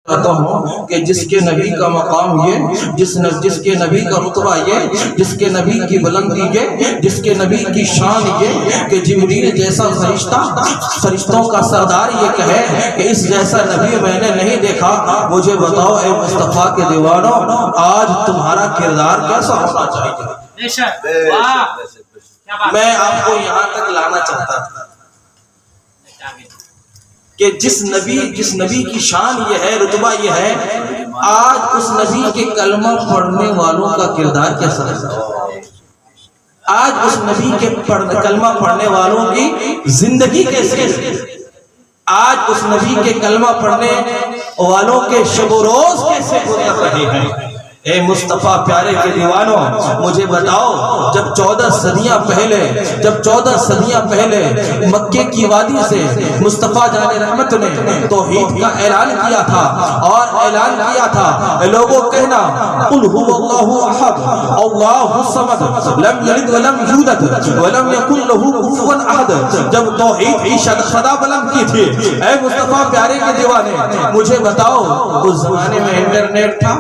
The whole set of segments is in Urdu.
چاہتا ہوں کہ جس کے نبی کا مقام یہ، جس کے نبی کا رتبہ یہ، جس کے نبی کی بلندی یہ، جس کے نبی کی شان یہ کہ جبریل جیسا فرشتوں کا سردار یہ کہے کہ اس جیسا نبی میں نے نہیں دیکھا، مجھے بتاؤ اے مصطفیٰ کے دیوانوں آج تمہارا کردار کیسا ہونا چاہیے؟ میں آپ کو یہاں تک لانا چاہتا تھا کہ جس نبی کی شان یہ ہے، رتبہ یہ ہے، آج اس نبی کے کلمہ پڑھنے والوں کا کردار کیسا ہے؟ آج اس نبی کے کلمہ پڑھنے والوں کی زندگی کیسے ہے؟ آج اس نبی کے کلمہ پڑھنے والوں کے شب و روز کیسے گزر رہے ہیں؟ اے مصطفیٰ پیارے کے دیوانوں مجھے بتاؤ، جب 14 صدیاں پہلے مکے کی وادی سے مصطفیٰ جان رحمت نے توحید کا اعلان کیا تھا، اور اعلان کیا تھا لوگوں کہنا قل هو اللہ احد اللہ الصمد لم یلد ولم یولد ولم یکن له کفوا احد، جب توحید کی صدا بلند کی تھی، اے مصطفیٰ پیارے کے دیوانے مجھے بتاؤ اس زمانے میں انٹرنیٹ تھا،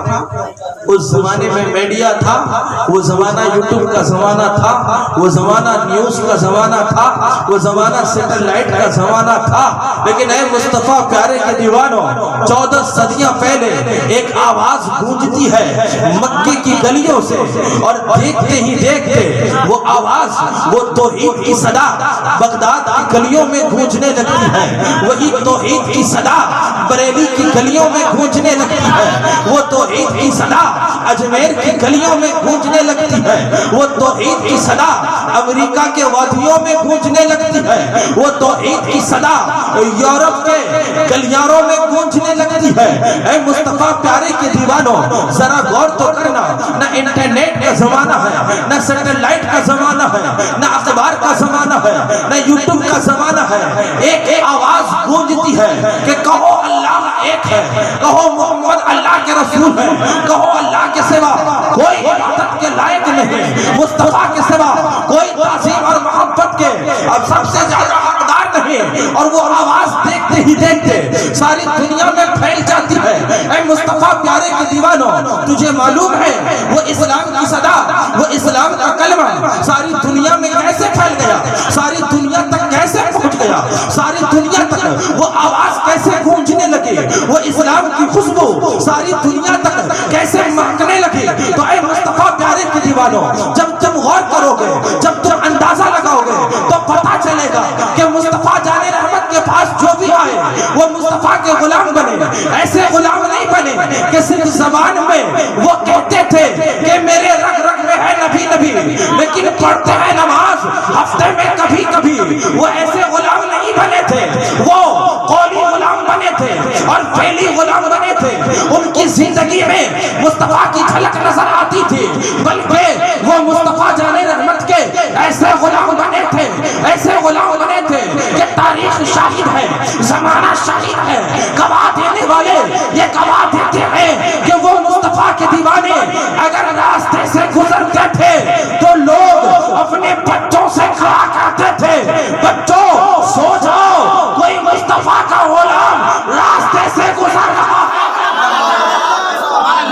اس زمانے میں میڈیا تھا، وہ زمانہ یوٹیوب کا زمانہ تھا، وہ زمانہ نیوز کا زمانہ تھا، وہ زمانہ سیٹلائٹ کا زمانہ تھا، لیکن اے مصطفیٰ پیارے کے دیوانوں 14 صدیاں پہلے ایک آواز گونجتی ہے مکے کی گلیوں سے، اور دیکھتے ہی دیکھتے وہ آواز، وہ توحید کی صدا بغداد کی گلیوں میں گونجنے لگتی ہے، وہی توحید کی صدا بریلی کی گلیوں میں گونجنے لگتی ہے، وہ توحید کی صدا اجمیر کی گلیوں میں گونجنے لگتی ہے، وہ توحید کی صدا امریکہ کے وادیوں میں گونجنے لگتی ہے، وہ توحید کی صدا یورپ کے گلیاروں میں گونجنے لگتی ہے۔ اے مصطفیٰ پیارے کے دیوانوں ذرا غور تو کرنا، نہ انٹرنیٹ کا زمانہ ہے، نہ سیٹلائٹ کا زمانہ ہے، نہ اخبار کا زمانہ ہے، نہ یوٹیوب کا زمانہ ہے، ایک آواز گونجتی ہے کہ کہو اللہ ایک ہے، کہو محمد اللہ کے رسول ہے، کہو اللہ کے سوا کوئی عبادت کے لائق نہیں، مصطفیٰ کے سوا کوئی تعظیم اور محبت کے اب سب سے زیادہ حقدار نہیں، اور وہ آواز دیکھتے ہی دیکھتے ساری دنیا میں پھیل جاتی ہے۔ اے مصطفیٰ پیارے کے دیوانوں تجھے معلوم ہے وہ اسلام کی صدا، وہ اسلام کا کلمہ ساری دنیا میں کیسے پھیل گیا، ساری دنیا تک کیسے پہنچ گیا، ساری دنیا تک وہ آواز کیسے گونجنے لگی، وہ اسلام کی خوشبو ساری دنیا تک کیسے مہکنے لگی۔ تو اے مصطفیٰ پیارے کے دیوانوں جب غور کرو گے، جب تم اندازہ لگاؤ گے تو پتہ چلے گا کہ مصطفیٰ جان رحمت کے پاس جو بھی آئے وہ مصطفیٰ کے غلام بنے، ایسے غلام نہیں بنے کہ صرف زبان میں وہ کہتے تھے کہ میرے رگ رگ میں ہے نبی نبی، لیکن پڑھتے ہیں نماز ہفتے میں کبھی کبھی، وہ ایسے غلام نہیں بنے تھے، وہ قولی غلام بنے تھے اور فعلی غلام بنے تھے۔ ان کی زندگی میں مصطفیٰ کی جھلک نظر آتی تھی، بلکہ وہ مصطفیٰ جان رحمت کے ایسے غلام بنے تھے، ایسے غلام بنے تھے کہ تاریخ شاہد ہے، زمانہ شاہد ہے، گواہ دینے والے یہ گواہ دیتے ہیں کہ وہ مصطفیٰ کے دیوانے اگر راستے سے گزرتے تھے تو لوگ اپنے بچوں سے کہا کرتے تھے بچوں سو جاؤ، کوئی مصطفیٰ کا غلام راستے سے گزر رہا ہے،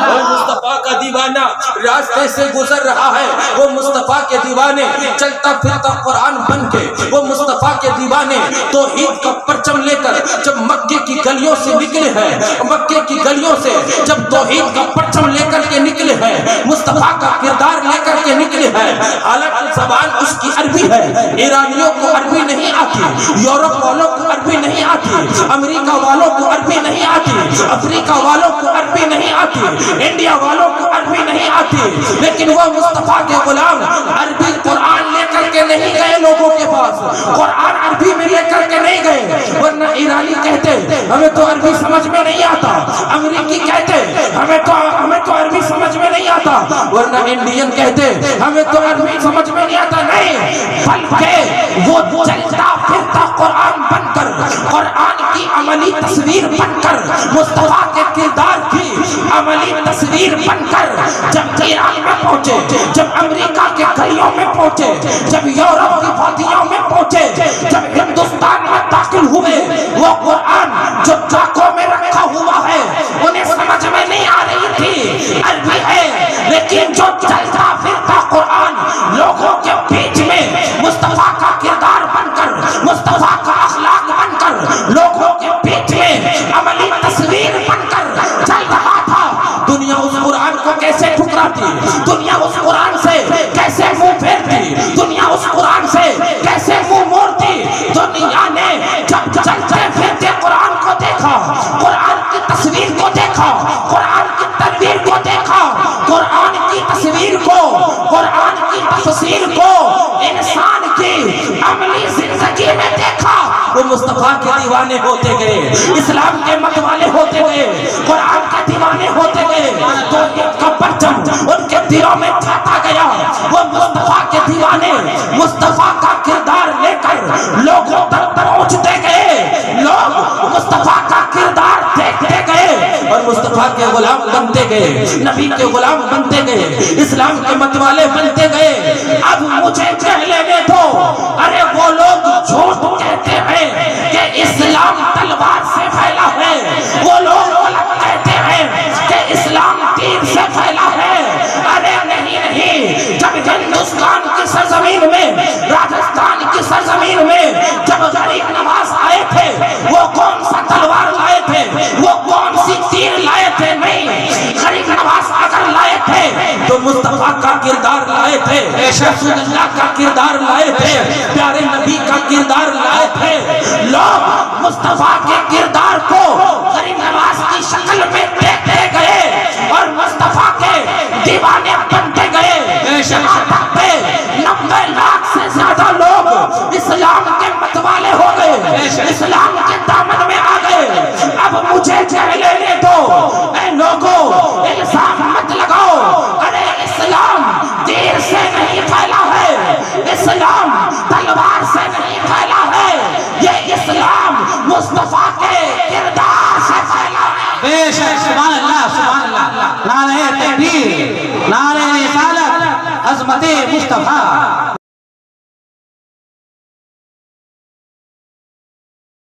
وہ مصطفیٰ کا دیوانہ راستے سے گزر رہا ہے، وہ مصطفیٰ کے دیوانے چلتا پھرتا قرآن بن کے، وہ مصطفیٰ کے دیوانے توحید کا پرچم لے کر جب مکے کی گلیوں سے نکلے ہیں، مکے کی گلیوں سے جب توحید کا پرچم لے کر کے نکلے ہیں، مصطفیٰ کا کردار لے کر کے نکلے ہیں، حالانکہ زبان اس کی عربی ہے، ایرانیوں کو عربی نہیں آتی، یورپ والوں کو عربی نہیں آتی، امریکہ والوں کو عربی نہیں آتی، افریقہ والوں کو عربی نہیں آتی، انڈیا والوں کو عربی نہیں آتی، لیکن وہ مصطفیٰ کے غلام عربی قرآن لے کر کے نہیں گئے لوگوں کے پاس، قرآن عربی میں لے کر کے نہیں گئے، ورنہ ایرانی کہتے ہمیں تو عربی سمجھ میں نہیں آتا، امریکی کہتے ہمیں تو عربی سمجھ میں نہیں آتا، ورنہ انڈین کہتے ہمیں تو عربی سمجھ میں نہیں آتا، نہیں بلکہ وہ چلتا پھرتا قرآن بن کر، قرآن کی عملی تصویر بن کر، مصطفیٰ کے کردار کی عملی تصویر بن کر جب ایران میں پہنچے، جب امریکہ کے گلیوں میں پہنچے، جب یورپ کی وادیوں میں پہنچے، جب ہندوستان میں داخل ہوئے، وہ قرآن جو ٹرکوں میں رکھا ہوا ہے لیکن جو چلتا پھرتا قرآن لوگوں کے بیچ میں مصطفیٰ کا کردار بن کر، مصطفیٰ کا اخلاق بن کر، لوگوں کے بیچ میں عملی تصویر بن کر چل رہا تھا، دنیا اس قرآن کو کیسے ٹھکراتی، دنیا اس قرآن سے کیسے منہ پھیرتی، دنیا اس قرآن سے کیسے منہ موڑتی؟ دنیا نے جب چلتے پھرتے قرآن کو دیکھا، قرآن کی تصویر کو دیکھا، قرآن کی تدبیر کو دیکھا، قرآن کی تصویر کو، قرآن کی تفسیر کو انسان کی عملی زندگی میں دیکھا، وہ مصطفیٰ کے دیوانے ہوتے گئے، اسلام کے متوالے ہوتے گئے، قرآن کے دیوانے ہوتے گئے، توحید کا پرچم ان کے دلوں میں چھاتا گیا، وہ مصطفیٰ کے دیوانے مصطفیٰ کا کردار لے کر لوگوں تک پہنچتے گئے، لوگ مصطفیٰ کا کردار دیکھتے گئے اور مصطفیٰ کے غلام بنتے گئے، نبی کے غلام بنتے گئے، اسلام کے متوالے بنتے گئے۔ اب مجھے کہہ لینے دو، ارے وہ لوگ جھوٹ کہتے ہیں کہ اسلام تلوار سے پھیلا ہے، وہ لوگ غلط کہتے ہیں کہ اسلام تیر سے پھیلا ہے، ارے نہیں نہیں، جب ہندوستان کی سرزمین میں، راجستھان کی سرزمین میں جب غریب نواز آئے تھے، وہ کون سا تلوار لائے تھے، وہ کون سی تیر لائے تھے؟ نہیں، غریب نواز اگر لائے تھے تو مصطفیٰ کا کردار لائے تھے، رسول اللہ کا کردار لائے تھے، پیارے نبی کا کردار لائے تھے۔ لوگ مصطفیٰ کے کردار کو غریب نواز کی شکل میں دیکھتے گئے اور مصطفیٰ کے دیوانے بنتے گئے، یہاں تک کہ 90 لاکھ سے زیادہ لوگ اسلام کے متوالے ہو گئے، اسلام کے دامن میں آ گئے۔ اب مجھے کہہ لینے دو، اے لوگوں الزام مت لگاؤ، ارے اسلام تیر سے نہیں پھیلا ہے، اسلام تلوار سے نہیں پھیلا ہے، یہ اسلام مصطفیٰ کے کردار سے پھیلا ہے۔ بے شک، سبحان اللہ، سبحان اللہ، نعرہ تکبیر، نعرہ رسالت، عظمت مصطفیٰ۔